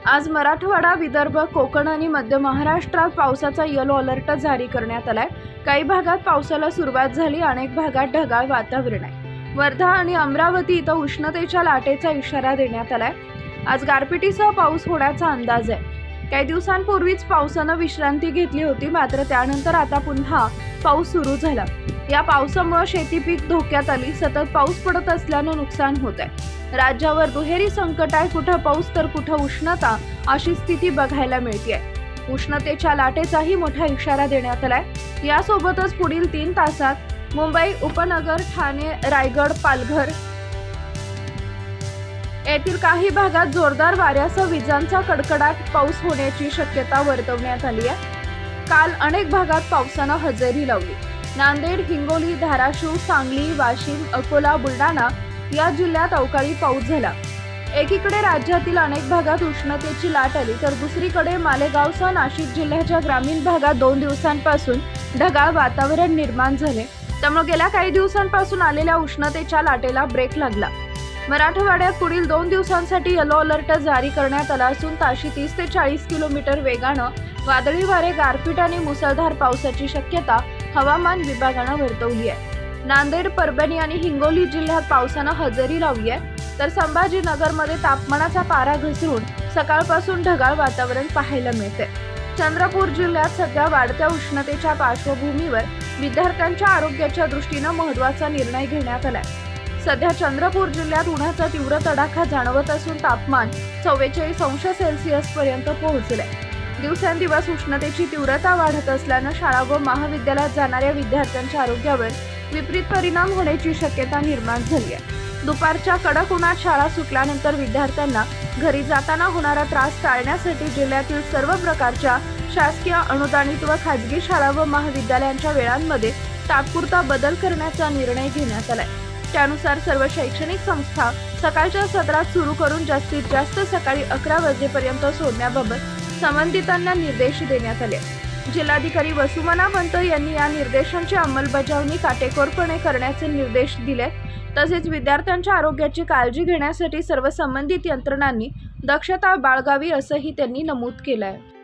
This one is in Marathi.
आज मराठवाडा, विदर्भ, कोकण आणि मध्य महाराष्ट्रात पावसाचा येलो अलर्ट जारी करण्यात आलाय। काही भागात पावसाला सुरुवात झाली, अनेक भागात ढगाळ वातावरण आहे। वर्धा आणि अमरावती इथं उष्णतेच्या लाटेचा इशारा देण्यात आलाय। आज गारपिटीसह पाऊस होण्याचा अंदाज आहे। काही दिवसांपूर्वीच पावसानं विश्रांती घेतली होती, मात्र त्यानंतर आता पुन्हा पाऊस सुरू झाला। या पावसामुळे शेती पीक धोक्यात आली। सतत पाऊस पडत असल्यानं नुकसान होत आहे। राज्यावर दुहेरी संकट आहे, कुठं पाऊस तर कुठं उष्णता अशी स्थिती बघायला मिळते। उष्णतेच्या लाटेचाही मोठा इशारा देण्यात आलाय। यासोबतच पुढील 3 तासात मुंबई उपनगर, ठाणे, रायगड, पालघर येथील काही भागात जोरदार वाऱ्यासह विजांचा कडकडाट पाऊस होण्याची शक्यता वर्तवण्यात आली आहे। काल अनेक भागात पावसानं हजेरी लावली। नांदेड, हिंगोली, धाराशिव, सांगली, वाशिम, अकोला, बुलढाणा या जिल्ह्यात अवकाळी पाऊस झाला। एकीकडे राज्यातील अनेक भागात उष्णतेची लाट आली, तर दुसरीकडे मालेगावसह नाशिक जिल्ह्याच्या ग्रामीण भागात 2 दिवसांपासून ढगाळ वातावरण निर्माण झाले। त्यामुळे गेल्या काही दिवसांपासून आलेल्या उष्णतेच्या लाटेला ब्रेक लागला। मराठवाड्यात पुढील 2 दिवसांसाठी येलो अलर्ट जारी करण्यात आला असून ताशी 30 ते 40 किलोमीटर वेगानं वादळी वारे, गारपीट आणि मुसळधार पावसाची शक्यता हवामान विभागानं वर्तवली आहे। नांदेड, परभणी आणि हिंगोली जिल्ह्यात पावसानं हजेरी लावली आहे, तर संभाजीनगरमध्ये तापमानाचा पारा घसरून सकाळपासून ढगाळ वातावरण पाहायला मिळते। चंद्रपूर जिल्ह्यात सध्या वाढत्या उष्णतेच्या पार्श्वभूमीवर विद्यार्थ्यांच्या आरोग्याच्या दृष्टीनं महत्त्वाचा निर्णय घेण्यात आलाय। सध्या चंद्रपूर जिल्ह्यात उन्हाचा तीव्र तडाखा जाणवत असून तापमान 44 अंश सेल्सिअस पर्यंत पोहोचले। दिवसेंदिवस उष्णतेची तीव्रता वाढत असल्यानं शाळा व महाविद्यालयात जाणाऱ्या विद्यार्थ्यांच्या आरोग्यावर विपरीत परिणाम होण्याची शक्यता निर्माण झाली आहे। दुपारच्या कडक उन्हात शाळा सुटल्यानंतर विद्यार्थ्यांना घरी जाताना होणारा त्रास टाळण्यासाठी जिल्ह्यातील सर्व प्रकारच्या शासकीय, अनुदानित व खाजगी शाळा व महाविद्यालयांच्या वेळांमध्ये तात्पुरता बदल करण्याचा निर्णय घेण्यात आलाय। त्यानुसार सर्व शैक्षणिक संस्था सकाळच्या सत्रात सुरू करून जास्तीत जास्त सकाळी 11 वाजेपर्यंत सोडण्याबाबत संबंधितांना निर्देश देण्यात आले। जिल्हाधिकारी वसुमना पंत यांनी या निर्देशांची अंमलबजावणी काटेकोरपणे करण्याचे निर्देश दिले। तसेच विद्यार्थ्यांच्या आरोग्याची काळजी घेण्यासाठी सर्व संबंधित यंत्रणांनी दक्षता बाळगावी असंही त्यांनी नमूद केलं आहे।